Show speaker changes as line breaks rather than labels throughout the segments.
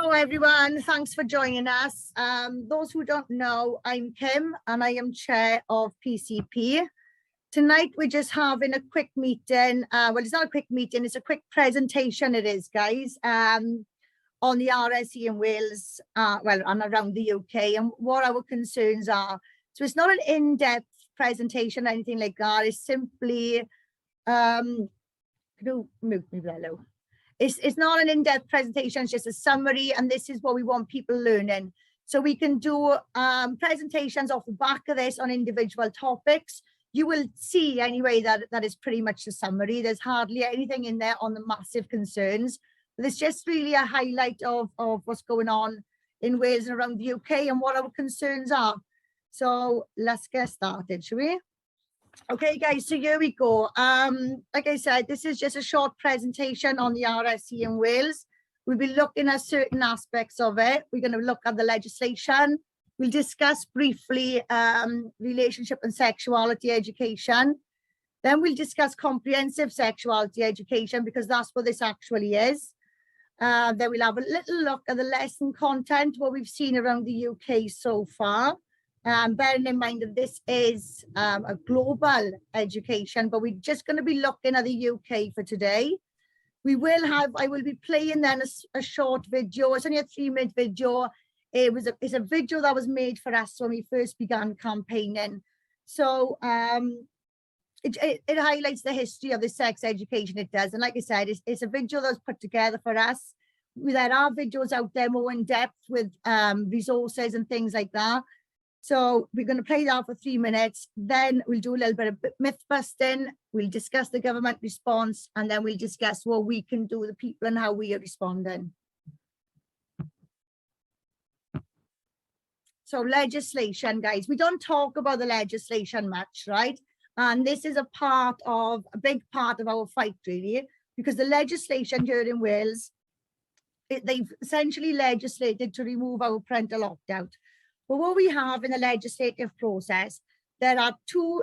Hello everyone, thanks for joining us. Those who don't know, I'm Kim and I am chair of PCP. Tonight we're just having a quick meeting. Well, it's not a quick meeting, it's a quick presentation it is, guys, on the RSE in Wales, and around the UK and what our concerns are. So it's not an in-depth presentation or anything like that. It's simply, can you mute me below? It's not an in-depth presentation, it's just a summary, and this is what we want people learning. So we can do presentations off the back of this on individual topics. You will see anyway that is pretty much a summary. There's hardly anything in there on the massive concerns. But it's just really a highlight of what's going on in Wales and around the UK and what our concerns are. So let's get started, shall we? Okay guys, so here we go. Like I said, this is just a short presentation on the RSE in Wales. We'll be looking at certain aspects of it. We're going to look at the legislation. We'll discuss briefly relationship and sexuality education. Then we'll discuss comprehensive sexuality education, because that's what this actually is. Then we'll have a little look at the lesson content, what we've seen around the UK so far. Bearing in mind that this is a global education, but we're just going to be looking at the UK for today. I will be playing then a short video. It's only a 3-minute video. It's a video that was made for us when we first began campaigning. So it highlights the history of the sex education it does. And like I said, it's a video that was put together for us. There are videos out there more in depth with resources and things like that. So we're going to play that for 3 minutes, then we'll do a little bit of myth busting, we'll discuss the government response, and then we'll discuss what we can do with the people and how we are responding. So legislation, guys, we don't talk about the legislation much, right? And this is a big part of our fight, really, because the legislation here in Wales, they've essentially legislated to remove our parental opt-out. But what we have in the legislative process, there are two,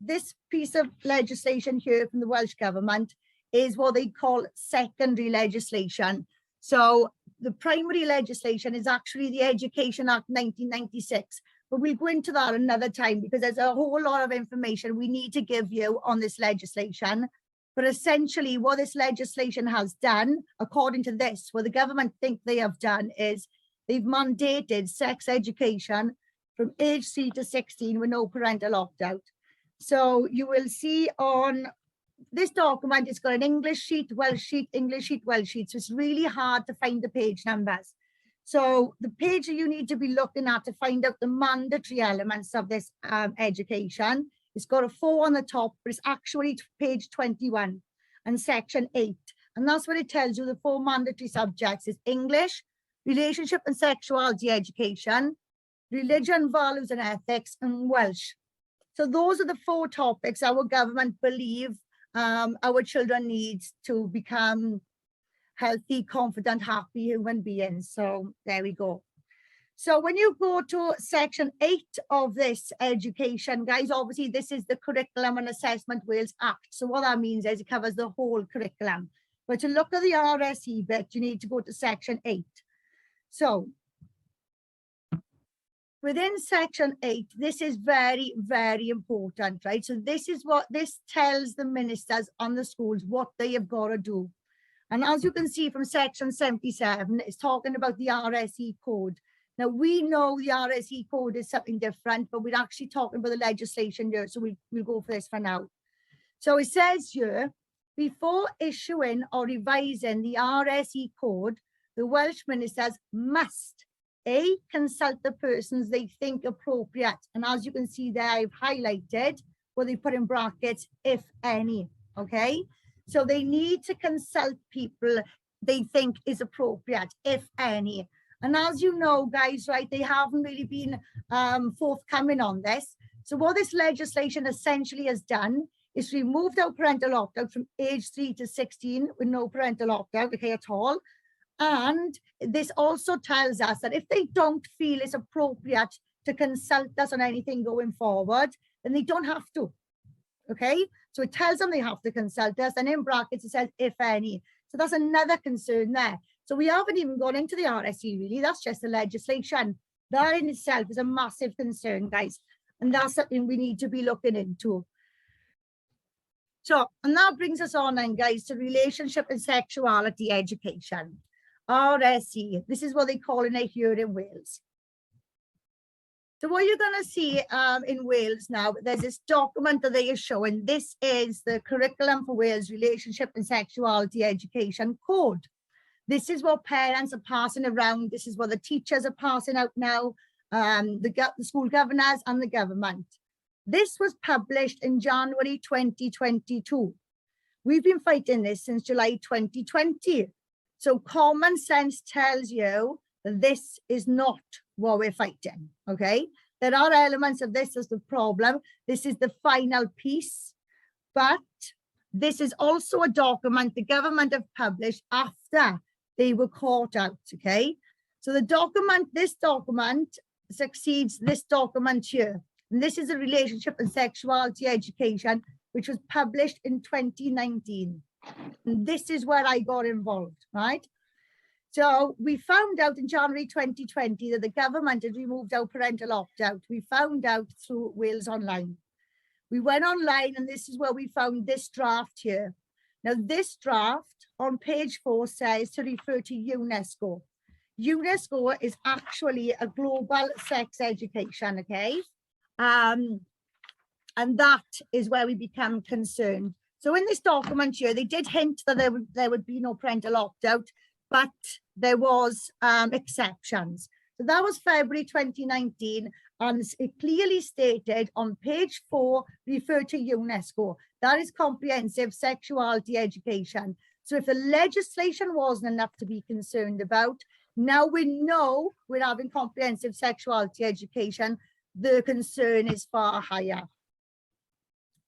this piece of legislation here from the Welsh Government is what they call secondary legislation. So the primary legislation is actually the Education Act 1996. But we'll go into that another time, because there's a whole lot of information we need to give you on this legislation. But essentially what this legislation has done, according to this, what the government think they have done is they've mandated sex education from age 3 to 16 with no parental opt-out. So you will see on this document, it's got an English sheet, Welsh sheet, English sheet, Welsh sheet. So it's really hard to find the page numbers. So the page that you need to be looking at to find out the mandatory elements of this education, it's got a 4 on the top, but it's actually page 21 and section 8. And that's what it tells you. The 4 mandatory subjects is English, relationship and sexuality education, religion, values and ethics, and Welsh. So those are the 4 topics our government believe our children need to become healthy, confident, happy human beings. So there we go. So when you go to section 8 of this education, guys, obviously this is the Curriculum and Assessment Wales Act. So what that means is it covers the whole curriculum. But to look at the RSE bit, you need to go to section 8. So within section 8, this is very, very important, right? So this tells the ministers on the schools what they have got to do. And as you can see from section 77, it's talking about the RSE code. Now we know the RSE code is something different, but we're actually talking about the legislation here. So we'll go for this for now. So it says here, before issuing or revising the RSE code, the Welsh ministers must consult the persons they think appropriate. And as you can see there, I've highlighted what they put in brackets, if any, okay? So they need to consult people they think is appropriate, if any. And as you know, guys, right, they haven't really been forthcoming on this. So what this legislation essentially has done is removed our parental opt-out from age 3 to 16 with no parental opt-out, okay, at all. And this also tells us that if they don't feel it's appropriate to consult us on anything going forward, then they don't have to, okay? So it tells them they have to consult us, and in brackets it says, if any. So that's another concern there. So we haven't even gone into the RSE really, that's just the legislation. That in itself is a massive concern, guys. And that's something we need to be looking into. So, and that brings us on then, guys, to relationship and sexuality education. RSE, this is what they call it here in Wales. So what you're going to see in Wales now, there's this document that they are showing. This is the Curriculum for Wales Relationship and Sexuality Education Code. This is what parents are passing around. This is what the teachers are passing out now, the school governors and the government. This was published in January 2022. We've been fighting this since July 2020. So common sense tells you that this is not what we're fighting, okay? There are elements of this as the problem. This is the final piece, but this is also a document the government have published after they were caught out, okay? So the document, this document succeeds this document here. And this is a relationship and sexuality education, which was published in 2019. And this is where I got involved, right? So we found out in January 2020 that the government had removed our parental opt-out. We found out through Wales Online. We went online and this is where we found this draft here. Now this draft on page 4 says to refer to UNESCO. UNESCO is actually a global sex education, okay? And that is where we become concerned. So in this document here, they did hint that there would be no parental opt-out, but there was exceptions. So that was February 2019, and it clearly stated on page 4, refer to UNESCO. That is comprehensive sexuality education. So if the legislation wasn't enough to be concerned about, now we know we're having comprehensive sexuality education, the concern is far higher.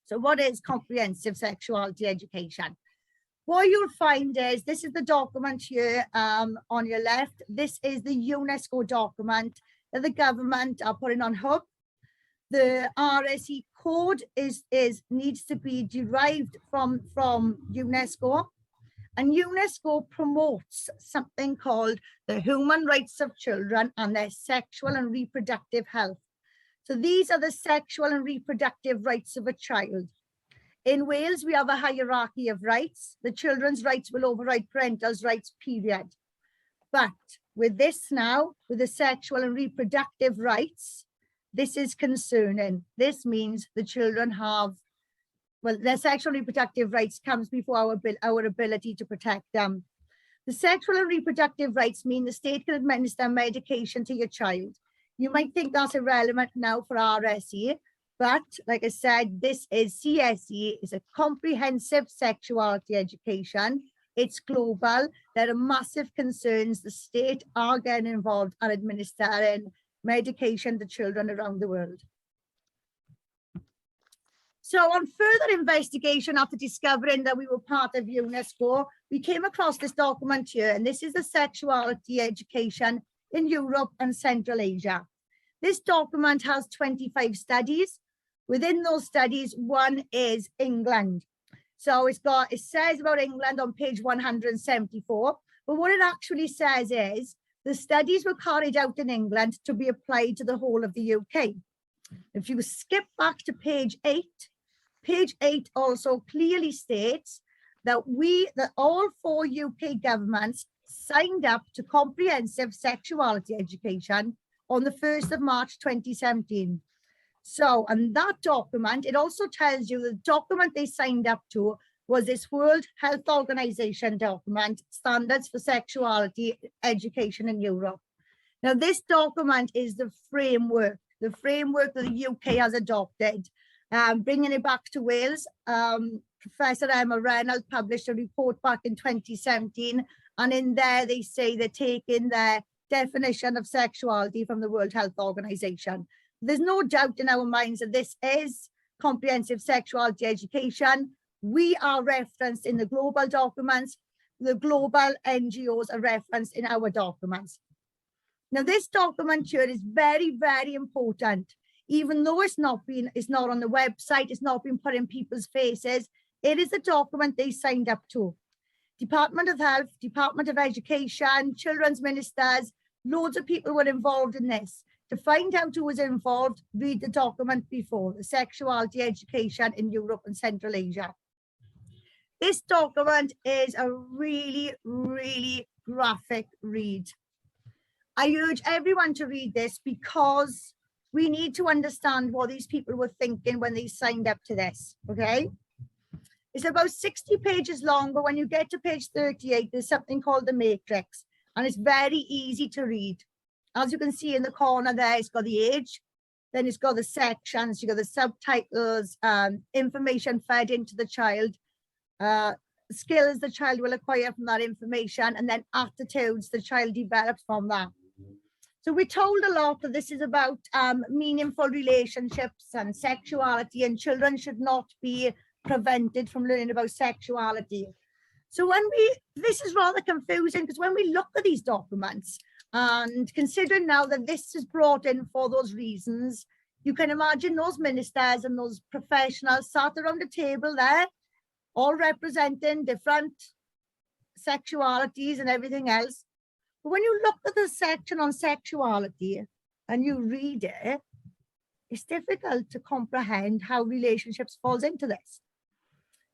So what is comprehensive sexuality education? What you'll find is, this is the document here on your left. This is the UNESCO document that the government are putting on hub. The RSE code needs to be derived from UNESCO. And UNESCO promotes something called the human rights of children and their sexual and reproductive health. So these are the sexual and reproductive rights of a child. In Wales, we have a hierarchy of rights. The children's rights will override parental rights, period. But with this now, with the sexual and reproductive rights, this is concerning. This means the children have, well, their sexual and reproductive rights comes before our ability to protect them. The sexual and reproductive rights mean the state can administer medication to your child. You might think that's irrelevant now for RSE, but like I said, this is CSE, is a comprehensive sexuality education. It's global. There are massive concerns. The state are getting involved and administering medication to children around the world. So on further investigation, after discovering that we were part of UNESCO, we came across this document here, and this is the sexuality education in Europe and Central Asia. This document has 25 studies. Within those studies, one is England. So it says about England on page 174, but what it actually says is the studies were carried out in England to be applied to the whole of the UK. If you skip back to page 8 also clearly states that all 4 UK governments signed up to comprehensive sexuality education on the 1st of March 2017. So, and that document, it also tells you the document they signed up to was this World Health Organization document, Standards for Sexuality Education in Europe. Now, this document is the framework that the UK has adopted. Bringing it back to Wales, Professor Emma Reynolds published a report back in 2017, and in there they say they're taking their definition of sexuality from the World Health Organization. There's no doubt in our minds that this is comprehensive sexuality education. We are referenced in the global documents. The global NGOs are referenced in our documents. Now, this document here is very, very important. Even though it's not on the website, it's not been put in people's faces, it is the document they signed up to. Department of Health, Department of Education, children's ministers, loads of people were involved in this. To find out who was involved, read the document before, the Sexuality Education in Europe and Central Asia. This document is a really, really graphic read. I urge everyone to read this because we need to understand what these people were thinking when they signed up to this, okay? It's about 60 pages long, but when you get to page 38, there's something called the matrix, and it's very easy to read. As you can see in the corner there, it's got the age, then it's got the sections, you've got the subtitles, information fed into the child, skills the child will acquire from that information, and then attitudes the child develops from that. So we're told a lot that this is about meaningful relationships and sexuality, and children should not be prevented from learning about sexuality. So this is rather confusing, because when we look at these documents, and considering now that this is brought in for those reasons, you can imagine those ministers and those professionals sat around a table there, all representing different sexualities and everything else. But when you look at the section on sexuality and you read it, it's difficult to comprehend how relationships falls into this.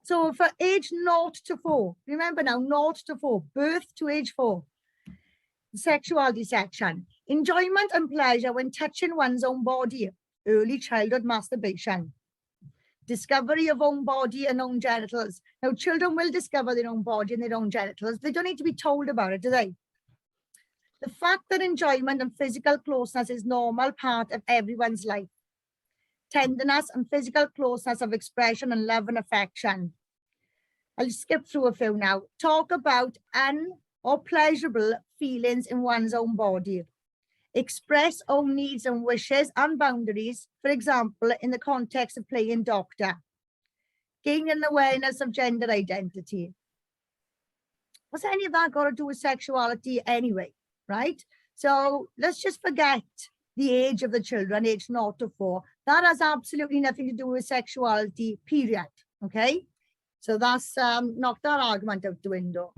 So for age 0 to 4, remember now, 0 to 4, birth to age 4, the sexuality section, enjoyment and pleasure when touching one's own body, early childhood masturbation, discovery of own body and own genitals. Now, children will discover their own body and their own genitals. They don't need to be told about it, do they? The fact that enjoyment and physical closeness is normal part of everyone's life. Tenderness and physical closeness of expression and love and affection. I'll skip through a few now. Talk about or pleasurable feelings in one's own body. Express own needs and wishes and boundaries, for example, in the context of playing doctor. Gain an awareness of gender identity. What's any of that got to do with sexuality anyway, right? So let's just forget the age of the children, age 0 to 4. That has absolutely nothing to do with sexuality, period, okay? So that's knocked that argument out the window.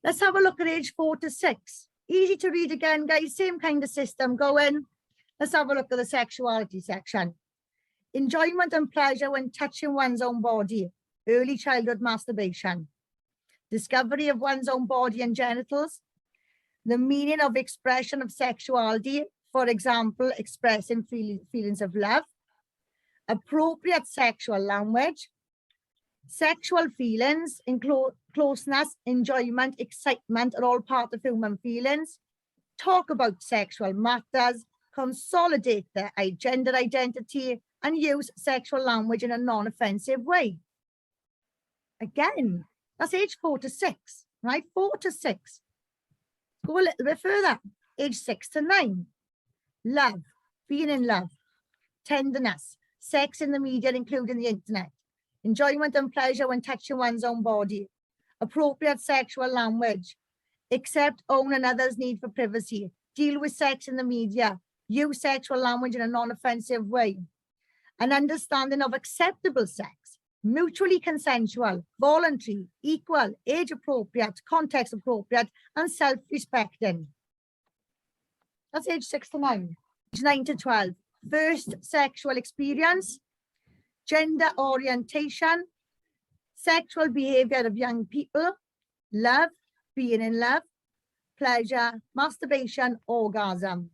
Let's have a look at age 4 to 6. Easy to read again, guys, same kind of system going. Let's have a look at the sexuality section. Enjoyment and pleasure when touching one's own body, early childhood masturbation. Discovery of one's own body and genitals. The meaning of expression of sexuality, for example, expressing feelings of love. Appropriate sexual language. Sexual feelings, closeness, enjoyment, excitement are all part of human feelings. Talk about sexual matters, consolidate their gender identity, and use sexual language in a non-offensive way. Again, that's age 4 to 6, right? 4 to 6. Go a little bit further, age 6 to 9. Love, being in love, tenderness, sex in the media, including the internet. Enjoyment and pleasure when touching one's own body. Appropriate sexual language. Accept, own and others' need for privacy. Deal with sex in the media. Use sexual language in a non-offensive way. An understanding of acceptable sex. Mutually consensual, voluntary, equal, age appropriate, context appropriate, and self-respecting. That's age 6 to 9. Age 9 to 12. First sexual experience. Gender orientation, sexual behavior of young people, love, being in love, pleasure, masturbation, orgasm.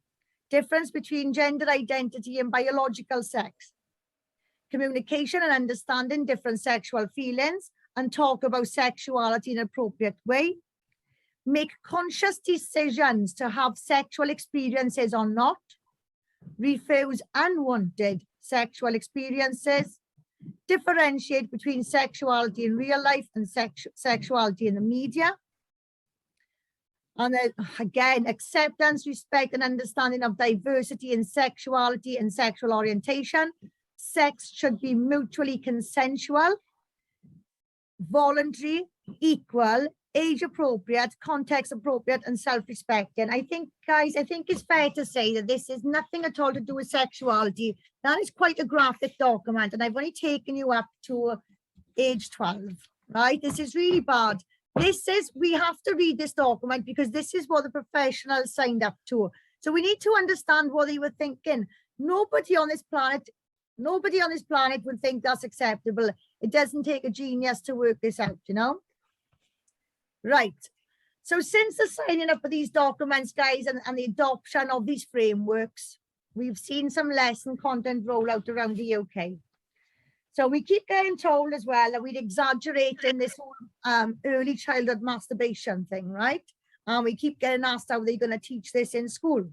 Difference between gender identity and biological sex. Communication and understanding different sexual feelings and talk about sexuality in an appropriate way. Make conscious decisions to have sexual experiences or not. Refuse unwanted sexual experiences, differentiate between sexuality in real life and sexuality in the media. And then, again, acceptance, respect, and understanding of diversity in sexuality and sexual orientation. Sex should be mutually consensual, voluntary, equal, age appropriate, context appropriate, and self-respecting. I think, guys, it's fair to say that this is nothing at all to do with sexuality. That is quite a graphic document, and I've only taken you up to age 12, right? This is really bad. we have to read this document because this is what the professionals signed up to. So we need to understand what they were thinking. Nobody on this planet would think that's acceptable. It doesn't take a genius to work this out, you know? Right. So since the signing up of these documents, guys, and the adoption of these frameworks, we've seen some lesson content roll out around the UK. So we keep getting told as well that we'd exaggerate in this whole early childhood masturbation thing, right? And we keep getting asked how they're going to teach this in school.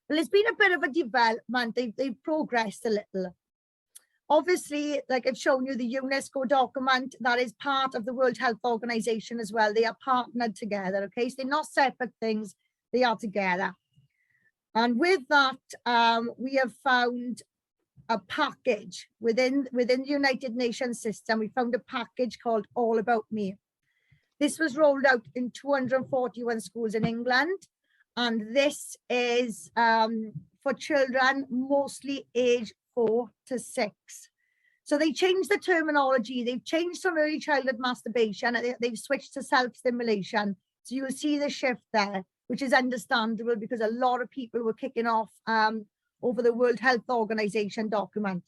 Well, it's been a bit of a development. They've progressed a little. Obviously, like I've shown you, the UNESCO document, that is part of the World Health Organization as well. They are partnered together, okay? So they're not separate things, they are together. And with that, we have found a package within the United Nations system. We found a package called All About Me. This was rolled out in 241 schools in England. And this is for children, mostly age 4 to 6. So they changed the terminology. They've changed from early childhood masturbation. And they've switched to self-stimulation. So you'll see the shift there, which is understandable because a lot of people were kicking off over the World Health Organization document.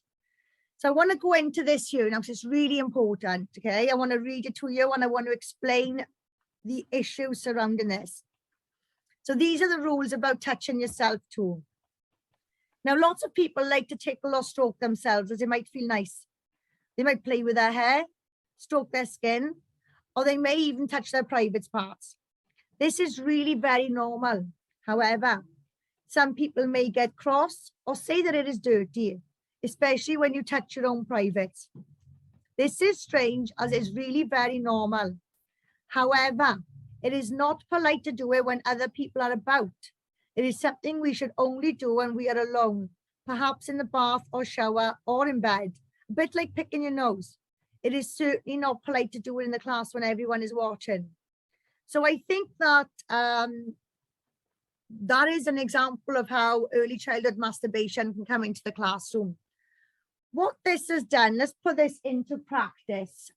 So I want to go into this here now, because it's really important, okay? I want to read it to you and I want to explain the issues surrounding this. So these are the rules about touching yourself too. Now, lots of people like to tickle or stroke themselves as it might feel nice. They might play with their hair, stroke their skin, or they may even touch their private parts. This is really very normal. However, some people may get cross or say that it is dirty, especially when you touch your own privates. This is strange as it's really very normal. However, it is not polite to do it when other people are about. It is something we should only do when we are alone, perhaps in the bath or shower or in bed, a bit like picking your nose. It is certainly not polite to do it in the class when everyone is watching. So I think that that is an example of how early childhood masturbation can come into the classroom. What this has done, let's put this into practice.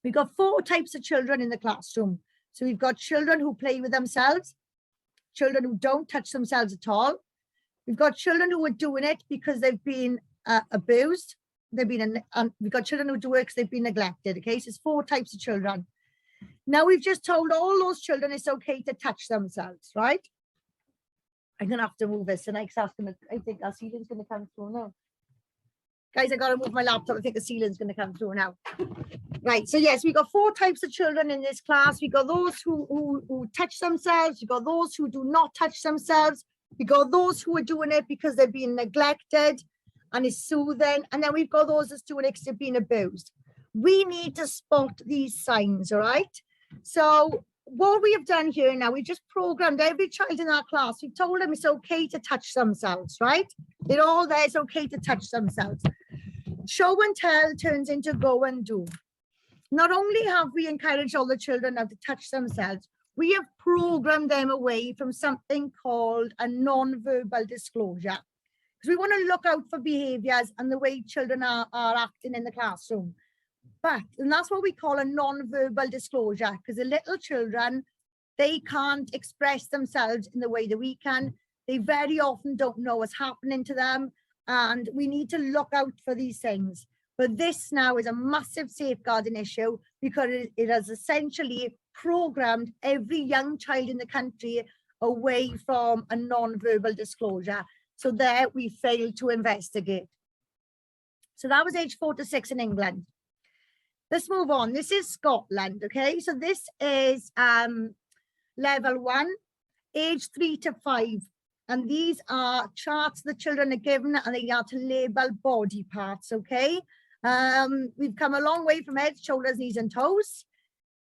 We've got 4 types of children in the classroom. So we've got children who play with themselves, children who don't touch themselves at all. We've got children who are doing it because they've been abused. We've got children who do it because they've been neglected. Okay, so it's 4 types of children. Now we've just told all those children it's okay to touch themselves, right? I'm gonna have to move this, and I think our ceiling's gonna come through now. Guys, I gotta move my laptop. I think the ceiling's gonna come through now. Right, so yes, we've got 4 types of children in this class. We've got those who touch themselves. We've got those who do not touch themselves. We've got those who are doing it because they're being neglected and it's soothing. And then we've got those that's doing it because they're being abused. We need to spot these signs, all right? So what we have done here now, we've just programmed every child in our class. We've told them it's okay to touch themselves, right? They're all there, it's okay to touch themselves. Show and tell turns into go and do. Not only have we encouraged all the children now to touch themselves, we have programmed them away from something called a non-verbal disclosure. Because we want to look out for behaviours and the way children are acting in the classroom. And that's what we call a non-verbal disclosure, because the little children, they can't express themselves in the way that we can. They very often don't know what's happening to them, and we need to look out for these things. But this now is a massive safeguarding issue because it has essentially programmed every young child in the country away from a non-verbal disclosure. So there we failed to investigate. So that was age 4 to 6 in England. Let's move on. This is Scotland, okay? So this is level 1, age 3 to 5. And these are charts the children are given and they are to label body parts, okay? We've come a long way from head, shoulders, knees and toes.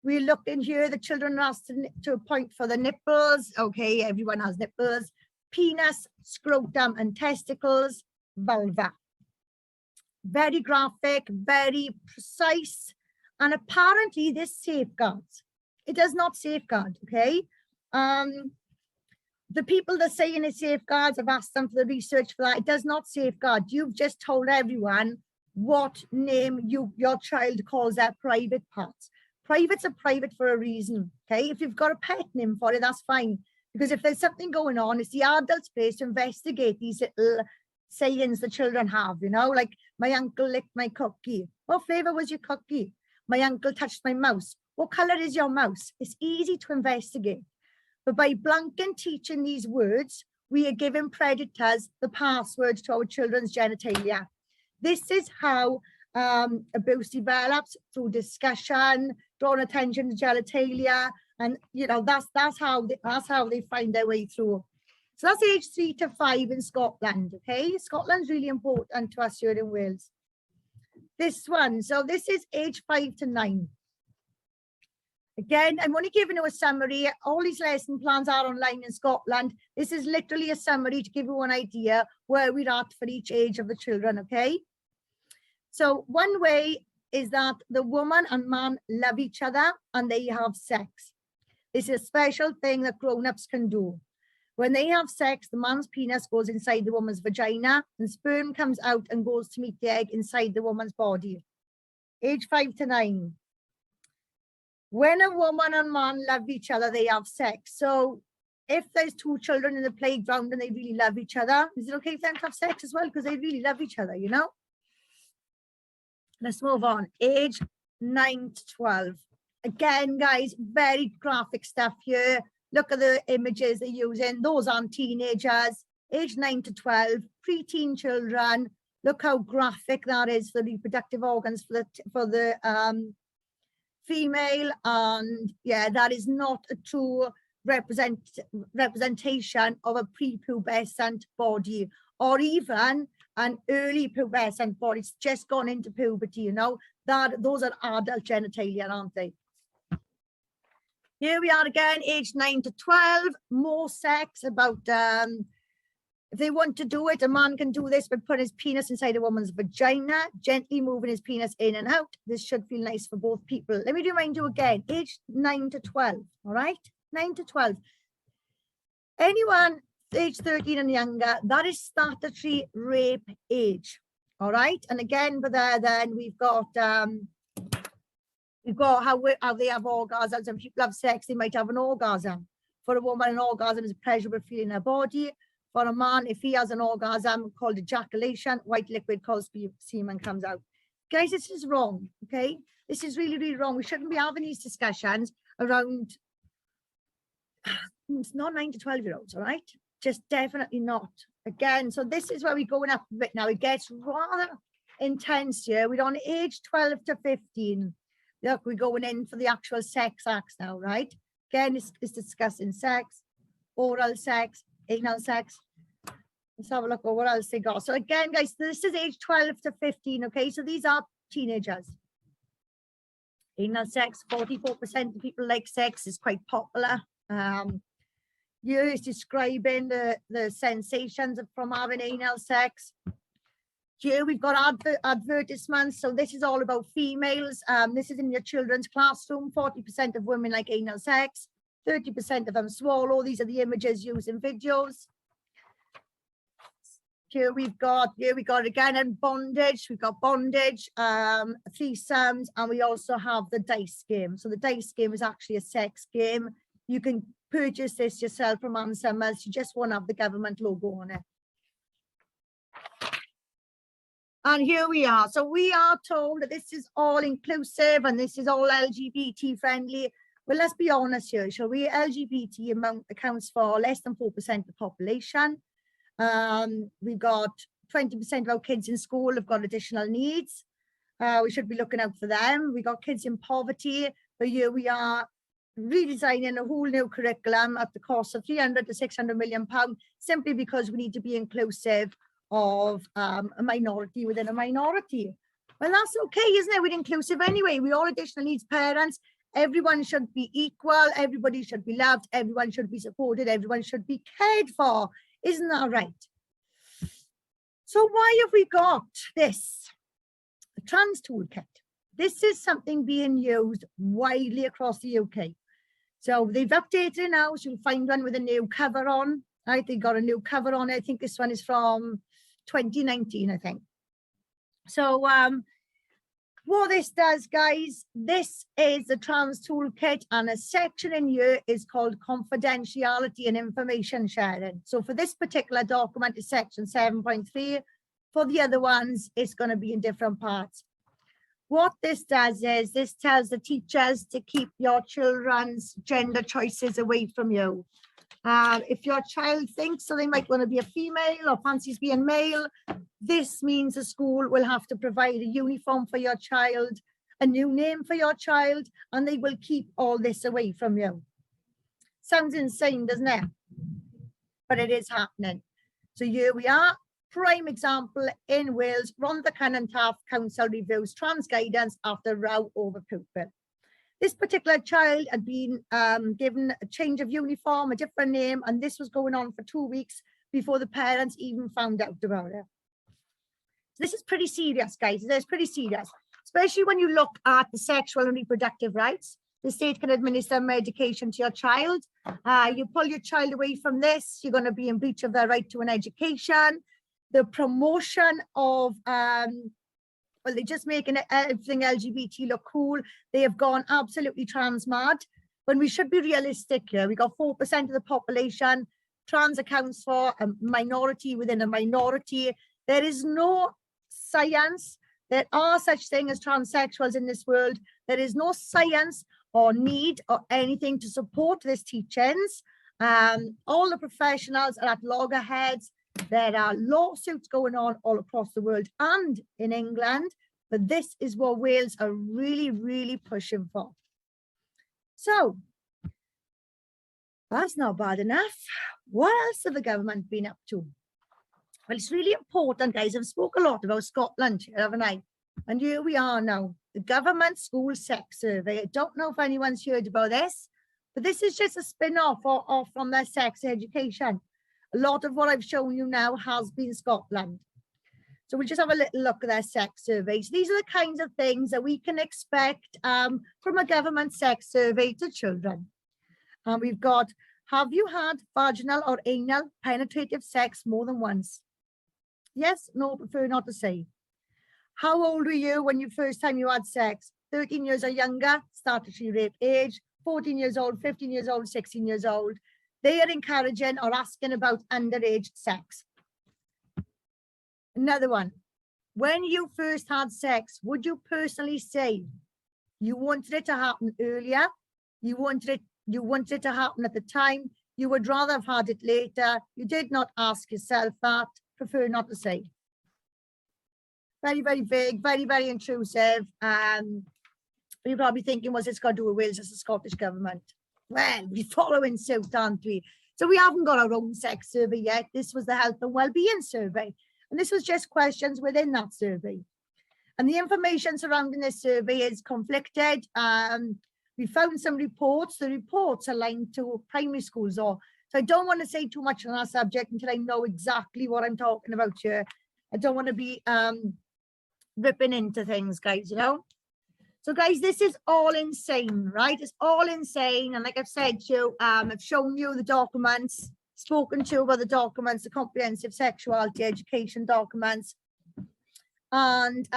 We look in here, the children are asked to point for the nipples. Okay, everyone has nipples. Penis, scrotum and testicles, vulva. Very graphic, very precise. And apparently this safeguards. It does not safeguard, okay? The people that say in it safeguards, I've asked them for the research for that. It does not safeguard. You've just told everyone what name your child calls their private parts. Privates are private for a reason, okay? If you've got a pet name for it, that's fine. Because if there's something going on, it's the adult's place to investigate these little sayings the children have, you know, like my uncle licked my cookie. What flavour was your cookie? My uncle touched my mouse. What colour is your mouse? It's easy to investigate. But by blanking teaching these words, we are giving predators the password to our children's genitalia. This is how abuse develops, through discussion, drawing attention to genitalia, and you know that's how they find their way through. So that's age 3 to 5 in Scotland. Okay, Scotland's really important to us here in Wales. This one, so this is age 5 to 9. Again, I'm only giving you a summary. All these lesson plans are online in Scotland. This is literally a summary to give you an idea where we're at for each age of the children, okay? So one way is that the woman and man love each other and they have sex. This is a special thing that grown-ups can do. When they have sex, the man's penis goes inside the woman's vagina and sperm comes out and goes to meet the egg inside the woman's body. Age 5 to 9. When a woman and man love each other, they have sex. So if there's 2 children in the playground and they really love each other, is it okay for them to have sex as well? Because they really love each other, you know? Let's move on. Age 9 to 12. Again, guys, very graphic stuff here. Look at the images they're using. Those aren't teenagers. Age 9 to 12, preteen children. Look how graphic that is for the reproductive organs for the female, and yeah, that is not a true representation of a prepubescent body or even an early pubescent body. It's just gone into puberty, you know. Those are adult genitalia, aren't they? Here we are again, age 9 to 12, more sex about if they want to do it, a man can do this by putting his penis inside a woman's vagina, gently moving his penis in and out. This should feel nice for both people. Let me remind you again, age 9 to 12, all right? 9 to 12. Anyone age 13 and younger, that is statutory rape age, all right? And again, but there then we've got how they have orgasms. When people have sex, they might have an orgasm. For a woman, an orgasm is a pleasurable feeling in her body. For a man, if he has an orgasm called ejaculation, white liquid called semen comes out. Guys, this is wrong, okay? This is really, really wrong. We shouldn't be having these discussions around, it's not 9 to 12-year-olds, all right? Just definitely not. Again, so this is where we're going up a bit now. It gets rather intense here. We're on age 12 to 15. Look, we're going in for the actual sex acts now, right? Again, it's discussing sex, oral sex, anal sex. Let's have a look at what else they got. So again, guys, this is age 12 to 15, okay? So these are teenagers. Anal sex, 44% of people like sex, is quite popular. Here is describing the sensations from having anal sex. Here we've got advertisements. So this is all about females. This is in your children's classroom. 40% of women like anal sex. 30% of them swallow. These are the images used in videos. Here we got again in bondage. We've got bondage, threesomes, and we also have the dice game. So the dice game is actually a sex game. You can purchase this yourself from Ann Summers. You just won't have the government logo on it. And here we are. So we are told that this is all inclusive and this is all LGBT friendly. Well, let's be honest here, shall we? LGBT accounts for less than 4% of the population. We've got 20% of our kids in school have got additional needs. We should be looking out for them. We got kids in poverty, but here we are redesigning a whole new curriculum at the cost of 300 to 600 million pounds, simply because we need to be inclusive of a minority within a minority. Well, that's okay, isn't it? We're inclusive anyway. We all additional needs parents. Everyone should be equal. Everybody should be loved. Everyone should be supported. Everyone should be cared for. Isn't that right? So why have we got this? A trans toolkit. This is something being used widely across the UK. So they've updated it now, so you'll find one with a new cover on. Right, they got a new cover on it. I think this one is from 2019, I think. So What this does, guys, this is the trans toolkit, and a section in here is called confidentiality and information sharing. So for this particular document, it's section 7.3. For the other ones, it's going to be in different parts. What this does is this tells the teachers to keep your children's gender choices away from you. If your child thinks so they might want to be a female or fancies being male, this means the school will have to provide a uniform for your child, a new name for your child, and they will keep all this away from you. Sounds insane, doesn't it? But it is happening. So here we are, prime example in Wales, Rhondda Cynon Taf Council reviews trans guidance after row over pupil. This particular child had been given a change of uniform, a different name, and this was going on for 2 weeks before the parents even found out about it. So this is pretty serious, guys. It's pretty serious, especially when you look at the sexual and reproductive rights. The state can administer medication to your child. You pull your child away from this, you're going to be in breach of their right to an education. The promotion of well, they're just making everything LGBT look cool. They have gone absolutely trans mad. When we should be realistic here, we got 4% of the population. Trans accounts for a minority within a minority. There is no science. There are such things as transsexuals in this world. There is no science or need or anything to support these teachings. All the professionals are at loggerheads. There are lawsuits going on all across the world and in England, but this is what Wales are really, really pushing for. So that's not bad enough. What else have the government been up to? Well, it's really important, guys. I've spoken a lot about Scotland, haven't I? And here we are now, the government school sex survey. I don't know if anyone's heard about this, but this is just a spin-off from their sex education. A lot of what I've shown you now has been Scotland. So we'll just have a little look at their sex surveys. These are the kinds of things that we can expect from a government sex survey to children. And we've got, have you had vaginal or anal penetrative sex more than once? Yes, no, prefer not to say. How old were you when you first time you had sex? 13 years or younger, statutory rape age, 14 years old, 15 years old, 16 years old. They are encouraging or asking about underage sex. Another one, when you first had sex, would you personally say you wanted it to happen earlier? You wanted it to happen at the time? You would rather have had it later? You did not ask yourself that? Prefer not to say. Very, very big, very, very intrusive. You're probably thinking, what's this got to do with Wales as a Scottish government? Well, we're following suit, aren't we? So we haven't got our own sex survey yet. This was the health and well-being survey. And this was just questions within that survey. And the information surrounding this survey is conflicted. We found some reports. The reports are linked to primary schools. So I don't want to say too much on that subject until I know exactly what I'm talking about here. I don't want to be ripping into things, guys, you know? So guys, this is all insane, right? It's all insane. And like I've said to you, I've shown you the documents, spoken to you about the documents, the comprehensive sexuality education documents. And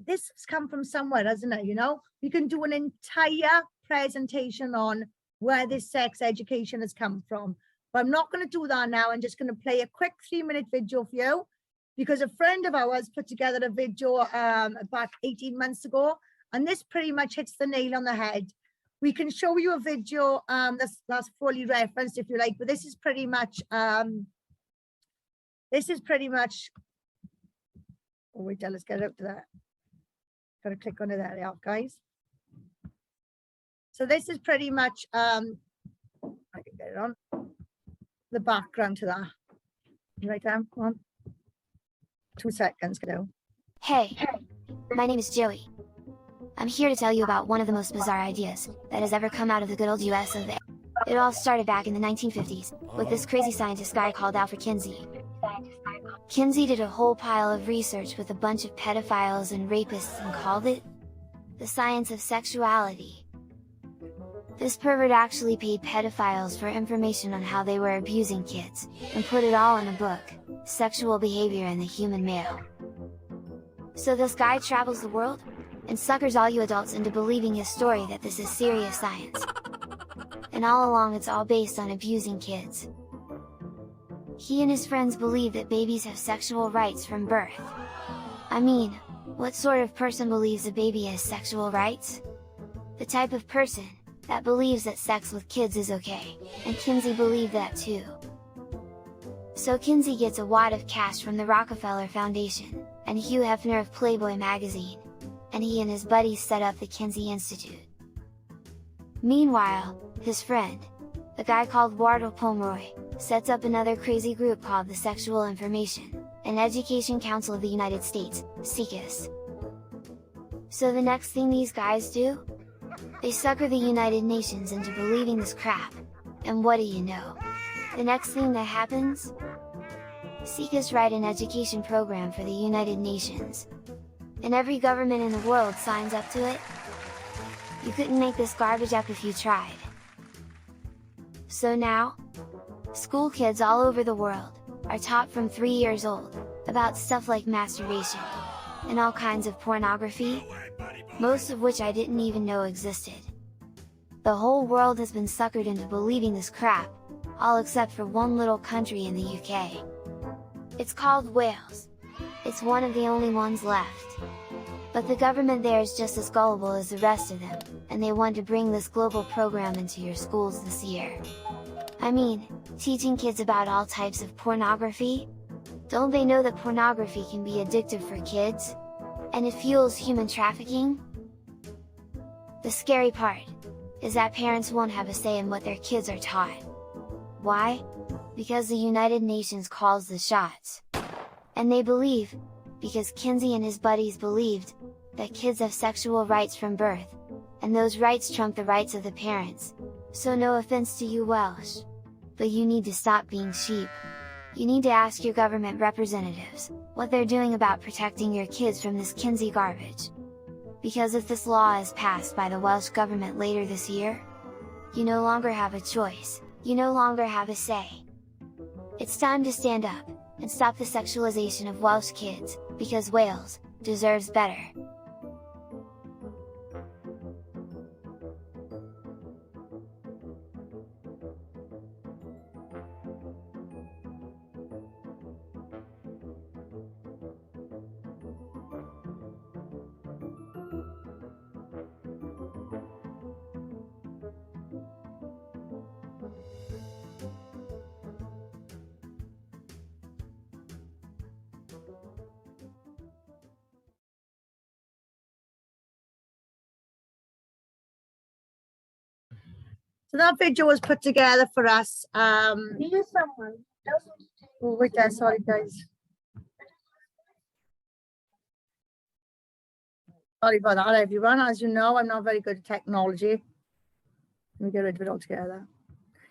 this has come from somewhere, hasn't it? You know, we can do an entire presentation on where this sex education has come from. But I'm not going to do that now. I'm just going to play a quick 3-minute video for you, because a friend of ours put together a video about 18 months ago, and this pretty much hits the nail on the head. We can show you a video that's fully referenced if you like, but this is pretty much, oh wait, let's get out to that. Got to click on it, there they are, guys. So this is pretty much, I can get it on, the background to that. Right, come on. 2 seconds, go.
Hey, my name is Joey. I'm here to tell you about one of the most bizarre ideas that has ever come out of the good old US of A. It all started back in the 1950s, with this crazy scientist guy called Alfred Kinsey. Kinsey did a whole pile of research with a bunch of pedophiles and rapists and called it the science of sexuality. This pervert actually paid pedophiles for information on how they were abusing kids, and put it all in a book, Sexual Behavior in the Human Male. So this guy travels the world, and suckers all you adults into believing his story that this is serious science. And all along it's all based on abusing kids. He and his friends believe that babies have sexual rights from birth. I mean, what sort of person believes a baby has sexual rights? The type of person that believes that sex with kids is okay, and Kinsey believed that too. So Kinsey gets a wad of cash from the Rockefeller Foundation, and Hugh Hefner of Playboy magazine, and he and his buddies set up the Kinsey Institute. Meanwhile, his friend, a guy called Wardell Pomeroy, sets up another crazy group called the Sexual Information and Education Council of the United States, CSE. So the next thing these guys do? They sucker the United Nations into believing this crap, and what do you know? The next thing that happens? CSE write an education program for the United Nations. And every government in the world signs up to it? You couldn't make this garbage up if you tried. So now, school kids all over the world are taught from 3 years old about stuff like masturbation, and all kinds of pornography, most of which I didn't even know existed. The whole world has been suckered into believing this crap, all except for one little country in the UK. It's called Wales. It's one of the only ones left. But the government there is just as gullible as the rest of them, and they want to bring this global program into your schools this year. I mean, teaching kids about all types of pornography? Don't they know that pornography can be addictive for kids? And it fuels human trafficking? The scary part is that parents won't have a say in what their kids are taught. Why? Because the United Nations calls the shots. And they believe, because Kinsey and his buddies believed, that kids have sexual rights from birth, and those rights trump the rights of the parents. So no offense to you Welsh, but you need to stop being sheep. You need to ask your government representatives what they're doing about protecting your kids from this Kinsey garbage. Because if this law is passed by the Welsh government later this year, you no longer have a choice, you no longer have a say. It's time to stand up, and stop the sexualization of Welsh kids, because Wales deserves better.
So that video was put together for us.
Here's someone doesn't take
Oh, wait there, sorry guys. Sorry about that, everyone. As you know, I'm not very good at technology. Let me get rid of it altogether.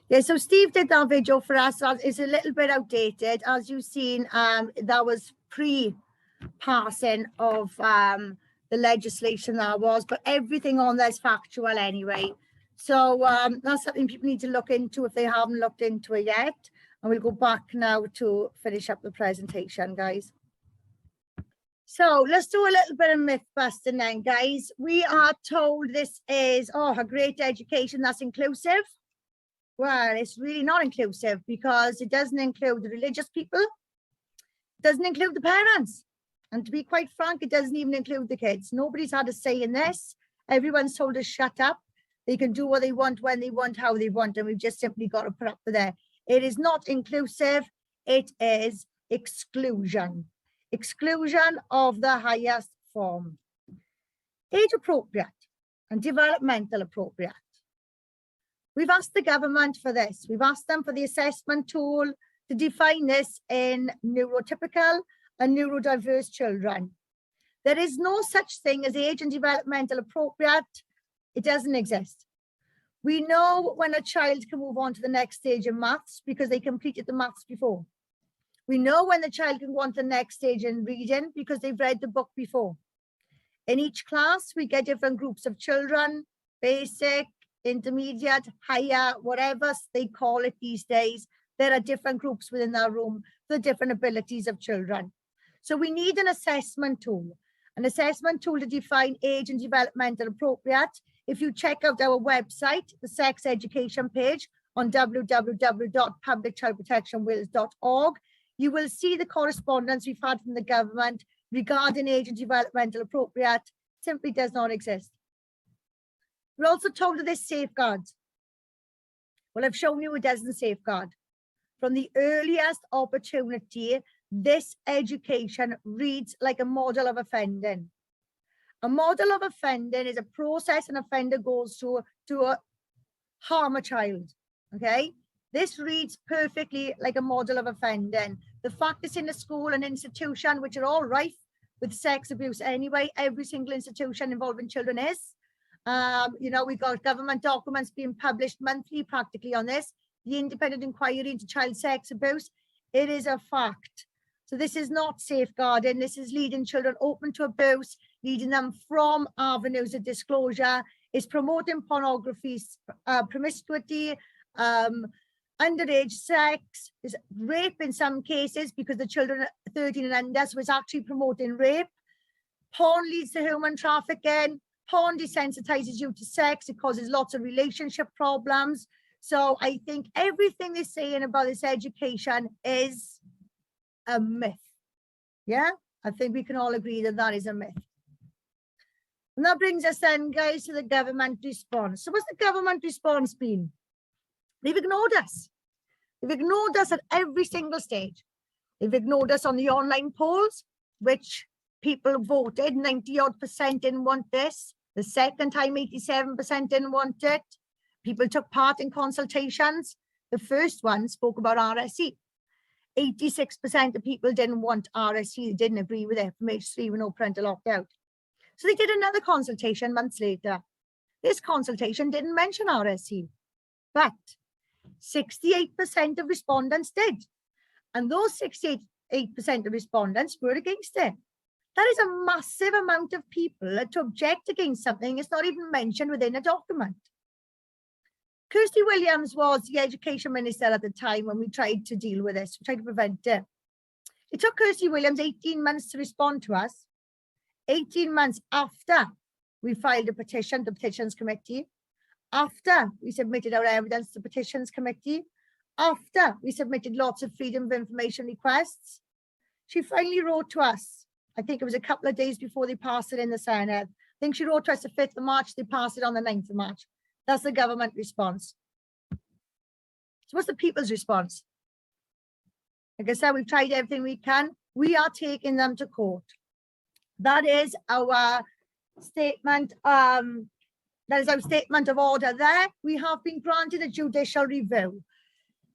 Yeah, so Steve did that video for us. It's a little bit outdated. As you've seen, that was pre-passing of the legislation that was, but everything on there is factual anyway. So that's something people need to look into if they haven't looked into it yet. And we'll go back now to finish up the presentation, guys. So let's do a little bit of myth busting then, guys. We are told this is, a great education that's inclusive. Well, it's really not inclusive because it doesn't include the religious people. It doesn't include the parents. And to be quite frank, it doesn't even include the kids. Nobody's had a say in this. Everyone's told to shut up. They can do what they want, when they want, how they want, and we've just simply got to put up with it. It is not inclusive, it is exclusion. Exclusion of the highest form. Age appropriate and developmental appropriate. We've asked the government for this. We've asked them for the assessment tool to define this in neurotypical and neurodiverse children. There is no such thing as age and developmental appropriate. It doesn't exist. We know when a child can move on to the next stage in maths because they completed the maths before. We know when the child can go on to the next stage in reading because they've read the book before. In each class, we get different groups of children, basic, intermediate, higher, whatever they call it these days. There are different groups within that room for the different abilities of children. So we need an assessment tool. an assessment tool to define age and developmental appropriate. If you check out our website, the sex education page on www.publicchildprotectionwales.org, you will see the correspondence we've had from the government regarding age and developmental appropriate. Simply does not exist. We're also told that there's safeguards. Well, I've shown you it doesn't safeguard. From the earliest opportunity, this education reads like a model of offending. A model of offending is a process an offender goes through to harm a child, okay? This reads perfectly like a model of offending. The fact it's in a school and institution, which are all rife with sex abuse anyway, every single institution involving children is. You know, we've got government documents being published monthly practically on this. The independent inquiry into child sex abuse, it is a fact. So this is not safeguarding, this is leading children open to abuse, leading them from avenues of disclosure, is promoting pornography, promiscuity, underage sex, is rape in some cases because the children are 13 and under, so it's actually promoting rape. Porn leads to human trafficking. Porn desensitizes you to sex. It causes lots of relationship problems. So I think everything they're saying about this education is a myth. Yeah, I think we can all agree that that is a myth. And that brings us then, guys, to the government response. So what's the government response been? They've ignored us. They've ignored us at every single stage. They've ignored us on the online polls, which people voted, 90-odd% didn't want this. The second time, 87% didn't want it. People took part in consultations. The first one spoke about RSE. 86% of people didn't want RSE, they didn't agree with it from age 3 with no parental opt-out. So they did another consultation months later. This consultation didn't mention RSE, but 68% of respondents did. And those 68% of respondents were against it. That is a massive amount of people to object against something that's not even mentioned within a document. Kirsty Williams was the education minister at the time when we tried to deal with this, we tried to prevent it. It took Kirsty Williams 18 months to respond to us, 18 months after we filed a petition to the Petitions Committee, after we submitted our evidence to the Petitions Committee, after we submitted lots of freedom of information requests. She finally wrote to us. I think it was a couple of days before they passed it in the Senate. I think she wrote to us the 5th of March, they passed it on the 9th of March. That's the government response. So what's the people's response? Like I said, we've tried everything we can. We are taking them to court. That is our statement. That is our statement of order there. We have been granted a judicial review.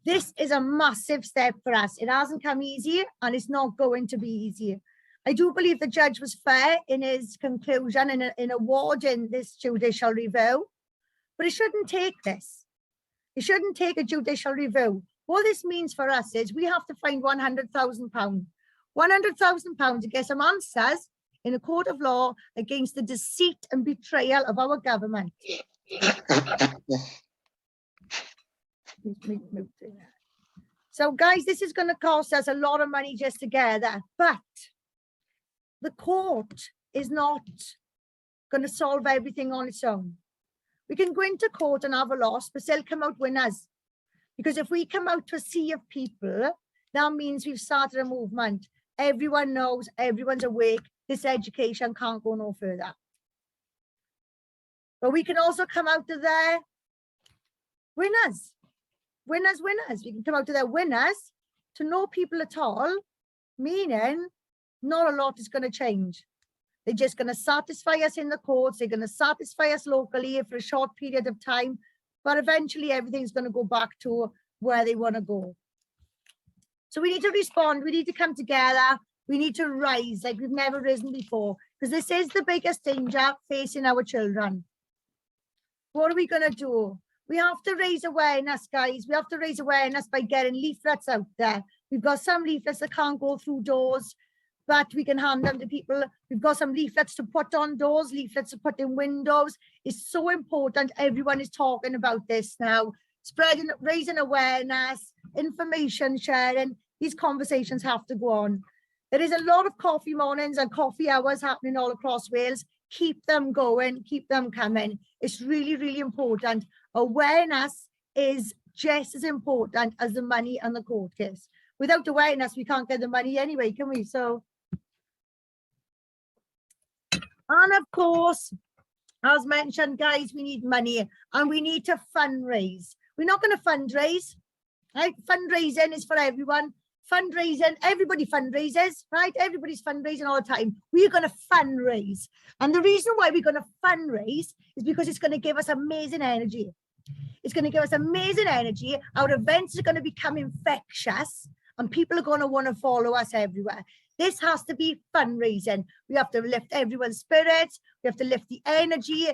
This is a massive step for us. It hasn't come easy and it's not going to be easy. I do believe the judge was fair in his conclusion in awarding this judicial review, but it shouldn't take this. It shouldn't take a judicial review. What this means for us is we have to find £100,000. £100,000 to get some answers in a court of law against the deceit and betrayal of our government. So guys, this is going to cost us a lot of money just to get that, but the court is not going to solve everything on its own. We can go into court and have a loss, but still come out winners. Because if we come out to a sea of people, that means we've started a movement. Everyone knows, everyone's awake, this education can't go no further. But we can also come out to their winners. Winners. We can come out to their winners to no people at all, meaning not a lot is going to change. They're just going to satisfy us in the courts. They're going to satisfy us locally for a short period of time. But eventually everything's going to go back to where they want to go. So we need to respond. We need to come together. We need to rise like we've never risen before. Because this is the biggest danger facing our children. What are we going to do? We have to raise awareness, guys. We have to raise awareness by getting leaflets out there. We've got some leaflets that can't go through doors, but we can hand them to people. We've got some leaflets to put on doors, leaflets to put in windows. It's so important. Everyone is talking about this now. Spreading, raising awareness, information sharing. These conversations have to go on. There is a lot of coffee mornings and coffee hours happening all across Wales. Keep them going, keep them coming. It's really, really important. Awareness is just as important as the money and the court case. Without awareness, we can't get the money anyway, can we? So, and of course, as mentioned, guys, we need money and we need to fundraise. We're not going to fundraise, right? Fundraising is for everyone. Fundraising, everybody fundraises, right? Everybody's fundraising all the time. We're going to fundraise. And the reason why we're going to fundraise is because it's going to give us amazing energy. It's going to give us amazing energy. Our events are going to become infectious and people are going to want to follow us everywhere. This has to be fundraising. We have to lift everyone's spirits. We have to lift the energy.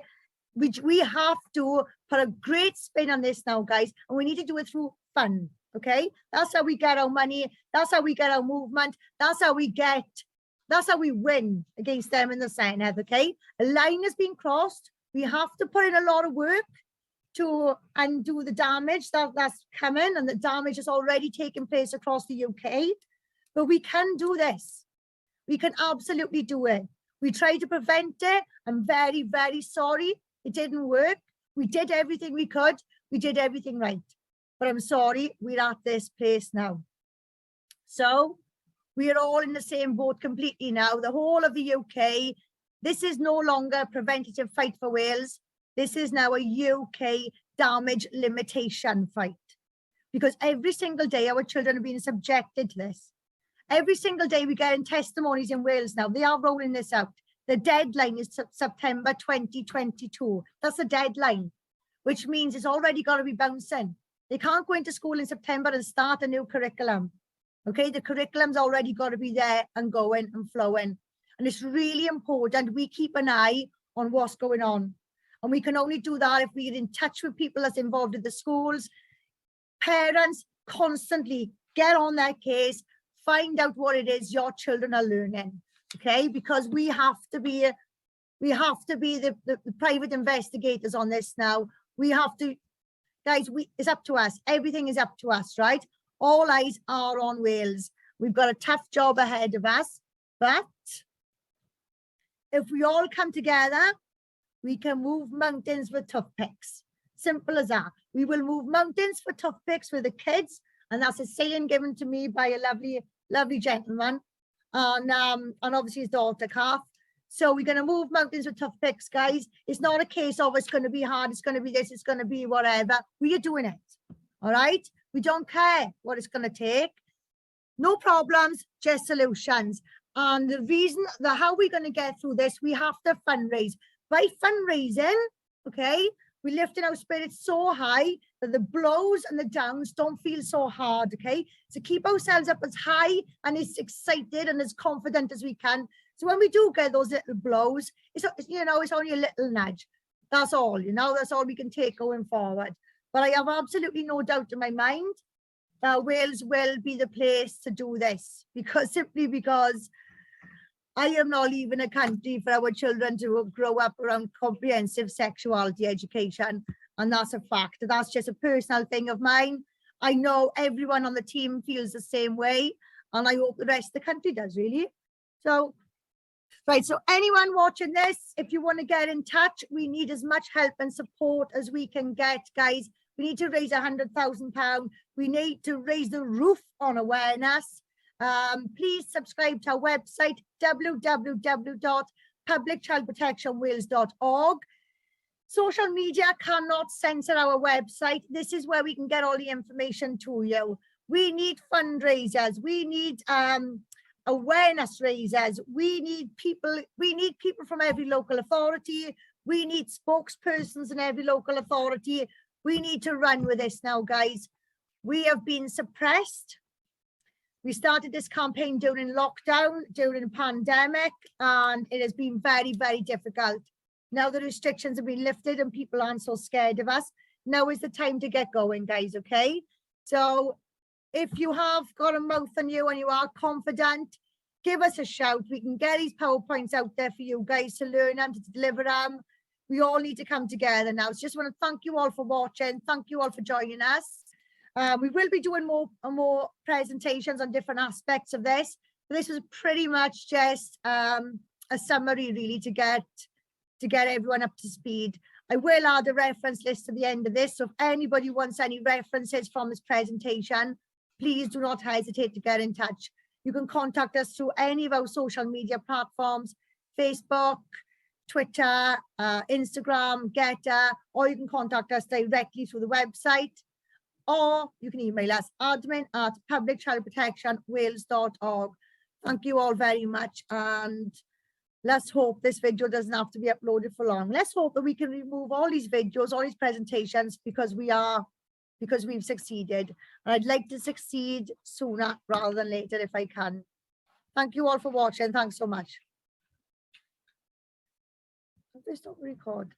We have to put a great spin on this now, guys. And we need to do it through fun. Okay, that's how we get our money. That's how we get our movement. That's how we win against them in the Senate. Okay, a line has been crossed. We have to put in a lot of work to undo the damage that's coming, and the damage is already taking place across the UK. But we can do this. We can absolutely do it. We tried to prevent it. I'm very, very sorry. It didn't work. We did everything we could. We did everything right. But I'm sorry, we're at this place now. So we are all in the same boat completely now. The whole of the UK, this is no longer a preventative fight for Wales. This is now a UK damage limitation fight. Because every single day our children are being subjected to this. Every single day we get in testimonies in Wales now. They are rolling this out. The deadline is September 2022. That's the deadline, which means it's already got to be bouncing. They can't go into school in September and start a new curriculum. Okay, the curriculum's already got to be there and going and flowing. And it's really important we keep an eye on what's going on. And we can only do that if we get in touch with people that's involved in the schools. Parents constantly get on their case, find out what it is your children are learning. Okay, because we have to be the private investigators on this now. We have to. Guys, it's up to us. Everything is up to us, right? All eyes are on Wales. We've got a tough job ahead of us, but if we all come together, we can move mountains with toothpicks. Simple as that. We will move mountains for toothpicks with the kids, and that's a saying given to me by a lovely, lovely gentleman, and obviously his daughter, Kath. So we're going to move mountains with toothpicks, guys. It's not a case of it's going to be hard, it's going to be this, it's going to be whatever. We are doing it, all right? We don't care what it's going to take. No problems, just solutions. And the reason, how we're going to get through this, we have to fundraise. By fundraising, okay, we're lifting our spirits so high that the blows and the downs don't feel so hard, okay? So keep ourselves up as high and as excited and as confident as we can. So when we do get those little blows, it's only a little nudge. That's all, that's all we can take going forward. But I have absolutely no doubt in my mind that Wales will be the place to do this, simply because I am not leaving a country for our children to grow up around comprehensive sexuality education. And that's a fact. That's just a personal thing of mine. I know everyone on the team feels the same way. And I hope the rest of the country does, really. So, right, so anyone watching this, if you want to get in touch, we need as much help and support as we can get, guys. We need to raise £100,000. We need to raise the roof on awareness. Please subscribe to our website, www.publicchildprotectionwales.org. Social media cannot censor our website. This is where we can get all the information to you. We need fundraisers. We need awareness raisers. We need people from every local authority. We need spokespersons in every local authority. We need to run with this now, guys. We have been suppressed. We started this campaign during lockdown, during the pandemic, and it has been very, very difficult. Now the restrictions have been lifted and people aren't so scared of us. Now is the time to get going, guys, okay? So if you have got a mouth on you and you are confident, give us a shout. We can get these PowerPoints out there for you guys to learn them, to deliver them. We all need to come together now. So just want to thank you all for watching. Thank you all for joining us. We will be doing more presentations on different aspects of this. This was pretty much just a summary really to get everyone up to speed. I will add a reference list at the end of this, so if anybody wants any references from this presentation, please do not hesitate to get in touch. You can contact us through any of our social media platforms, Facebook, Twitter, Instagram, Getter, or you can contact us directly through the website, or you can email us admin@publicchildprotectionwales.org. Thank you all very much, and let's hope this video doesn't have to be uploaded for long. Let's hope that we can remove all these videos, all these presentations, because we've succeeded. And I'd like to succeed sooner rather than later if I can. Thank you all for watching. Thanks so much. Stop record.